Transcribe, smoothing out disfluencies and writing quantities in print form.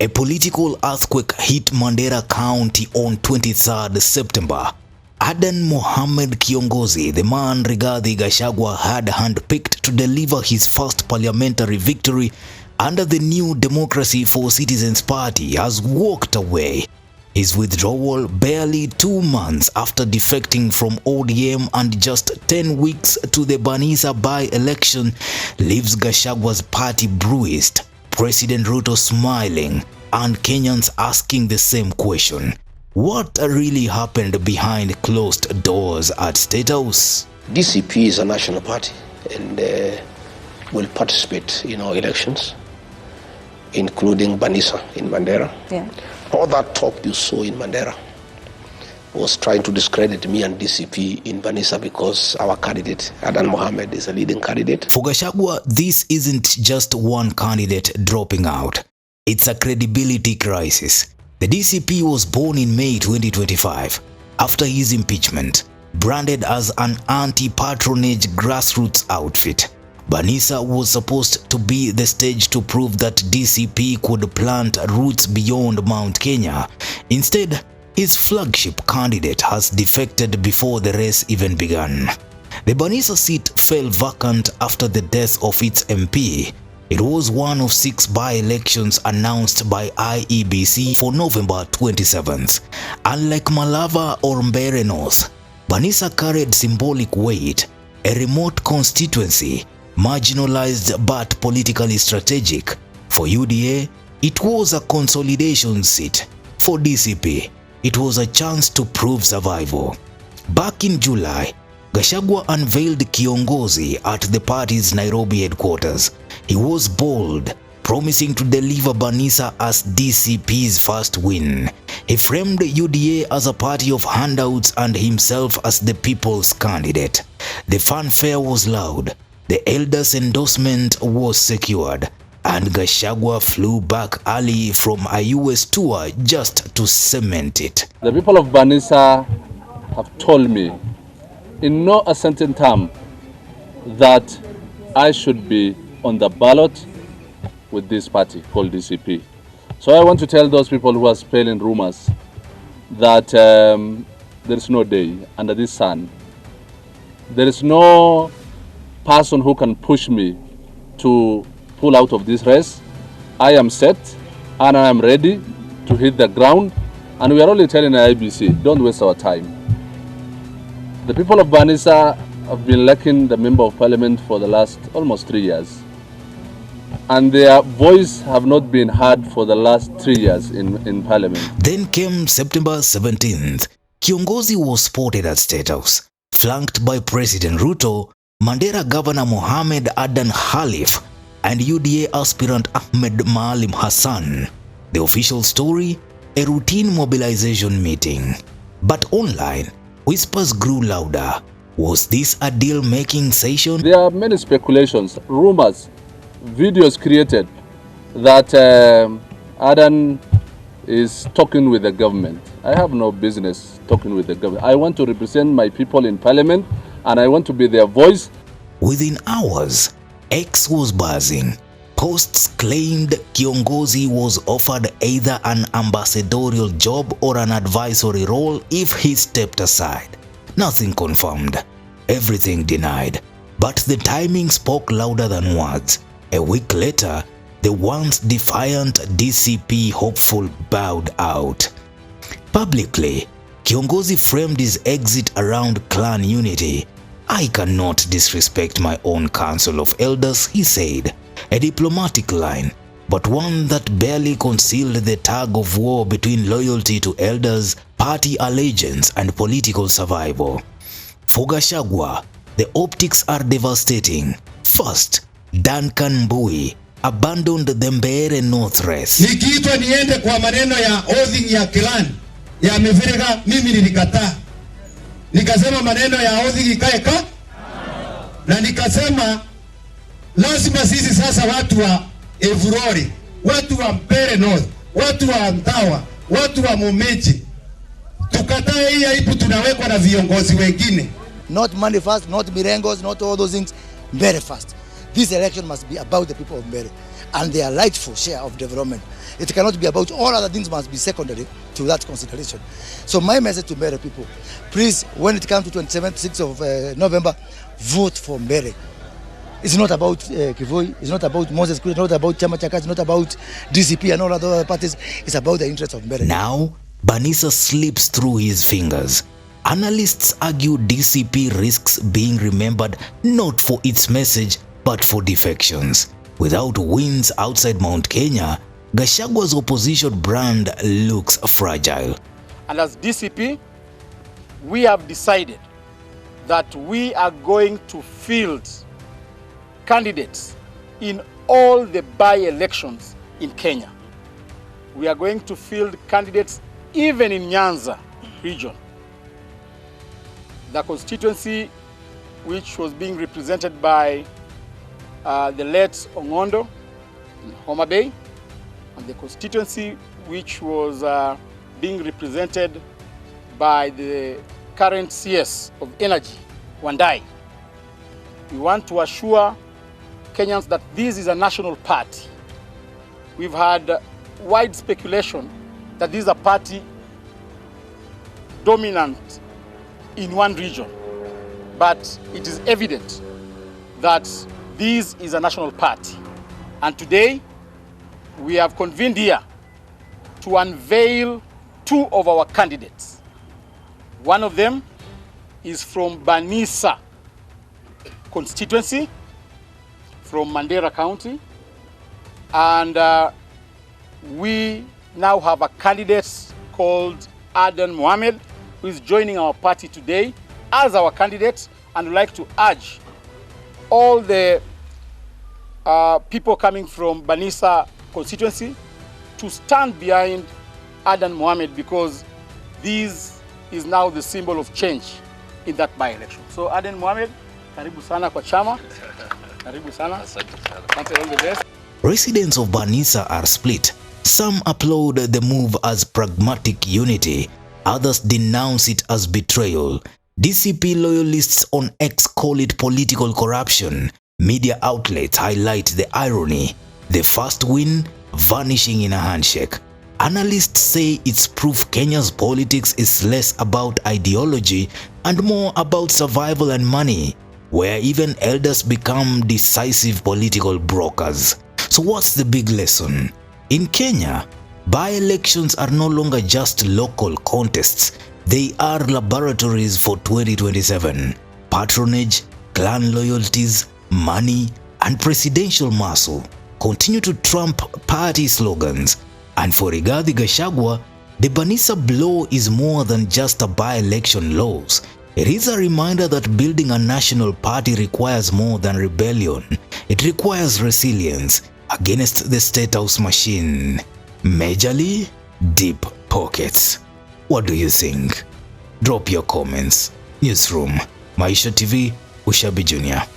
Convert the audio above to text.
A political earthquake hit Mandera County on 23rd September. Adan Mohamed Kiongozi, the man Rigathi Gachagua had handpicked to deliver his first parliamentary victory under the new Democracy for Citizens Party, has walked away. His withdrawal barely 2 months after defecting from ODM and just 10 weeks to the Banisa by-election leaves Gachagua's party bruised, President Ruto smiling, and Kenyans asking the same question. What really happened behind closed doors at State House? DCP is a national party and will participate in our elections, including Banisa in Mandera. Yeah. All that talk you saw in Mandera was trying to discredit me and DCP in Banisa because our candidate, Adan Mohamed, is a leading candidate. For Gachagua, this isn't just one candidate dropping out. It's a credibility crisis. The DCP was born in May 2025 after his impeachment, branded as an anti-patronage grassroots outfit. Banisa was supposed to be the stage to prove that DCP could plant roots beyond Mount Kenya. Instead, his flagship candidate has defected before the race even began. The Banisa seat fell vacant after the death of its MP. It was one of 6 by-elections announced by IEBC for November 27th. Unlike Malava or Mbeere North, Banisa carried symbolic weight, a remote constituency, marginalized but politically strategic. For UDA, it was a consolidation seat. For DCP, it was a chance to prove survival. Back in July, Gachagua unveiled Kiongozi at the party's Nairobi headquarters. He was bold, promising to deliver Banisa as DCP's first win. He framed UDA as a party of handouts and himself as the people's candidate. The fanfare was loud. The elders' endorsement was secured, and Gachagua flew back early from a US tour just to cement it. The people of Banisa have told me in no uncertain term that I should be on the ballot with this party called DCP. So I want to tell those people who are spelling rumors that there is no day under this sun. There is no person who can push me to pull out of this race. I am set and I am ready to hit the ground, and we are only telling the IBC, don't waste our time. The people of Banisa have been lacking the member of parliament for the last almost 3 years, and their voice have not been heard for the last 3 years in parliament. Then came September 17th. Kiongozi was spotted at State House, flanked by President Ruto, Mandera Governor Mohamed Adan Khalif, and UDA aspirant Ahmed Maalim Hassan. The official story, a routine mobilization meeting. But online, whispers grew louder. Was this a deal-making session? There are many speculations, rumors, videos created that Adan is talking with the government. I have no business talking with the government. I want to represent my people in parliament, and I want to be their voice. Within hours, X was buzzing. Posts claimed Kiongozi was offered either an ambassadorial job or an advisory role if he stepped aside. Nothing confirmed, everything denied. But the timing spoke louder than words. A week later, the once defiant DCP hopeful bowed out. Publicly, Kiongozi framed his exit around clan unity. "I cannot disrespect my own council of elders," he said. A diplomatic line, but one that barely concealed the tug of war between loyalty to elders, party allegiance, and political survival. For Gachagua, the optics are devastating. First, Duncan Mbui abandoned the Mbeere North race. Nikiitwa niende kwa maneno ya oathing ya clan ya Miviriga, mimi nilikataa. Nikasema maneno ya oathing ikae na nikasema lazima sisi sasa watu wa Evurori, watu wa Mbeere North, watu wa Antawa, watu wa Mumeji, tukatae hii aibu tunawekwa na viongozi wengine. Not money first, not mirengos, not all those things. Mbeere first. This election must be about the people of Mbeere. and their rightful share of development. It cannot be about all other things, must be secondary to that consideration. So my message to Mbere people, please, when it comes to 26th of November, vote for Mbere. It's not about Kivoi, it's not about Moses, it's not about Chama Chaka, it's not about DCP and all other parties. It's about the interests of Mbere. Now, Banisa slips through his fingers. Analysts argue DCP risks being remembered not for its message, but for defections. Without wins outside Mount Kenya, Gachagua's opposition brand looks fragile. And as DCP, we have decided that we are going to field candidates in all the by-elections in Kenya. We are going to field candidates even in Nyanza region. The constituency which was being represented by the late Ongondo in Homa Bay, and the constituency which was being represented by the current CS of Energy, Wandai. We want to assure Kenyans that this is a national party. We've had wide speculation that this is a party dominant in one region, but it is evident that this is a national party. And today, we have convened here to unveil two of our candidates. One of them is from Banisa constituency, from Mandera County, and we now have a candidate called Adan Mohamed, who is joining our party today as our candidate, and would like to urge all the people coming from Banisa constituency to stand behind Adan Mohamed, because this is now the symbol of change in that by-election. So Adan Mohamed, karibu sana kwa chama. Karibu sana. Asante, all the best. Residents of Banisa are split. Some applaud the move as pragmatic unity. Others denounce it as betrayal. DCP loyalists on X call it political corruption. Media outlets highlight the irony. The first win vanishing in a handshake. Analysts say it's proof Kenya's politics is less about ideology and more about survival and money, where even elders become decisive political brokers. So what's the big lesson? In Kenya, by-elections are no longer just local contests. They are laboratories for 2027. Patronage, clan loyalties, money, and presidential muscle continue to trump party slogans. And for Rigathi Gachagua, the Banisa blow is more than just a by-election loss. It is a reminder that building a national party requires more than rebellion. It requires resilience against the state house machine. Majorly deep pockets. What do you think? Drop your comments. Newsroom, Maisha TV, Ushabi Jr.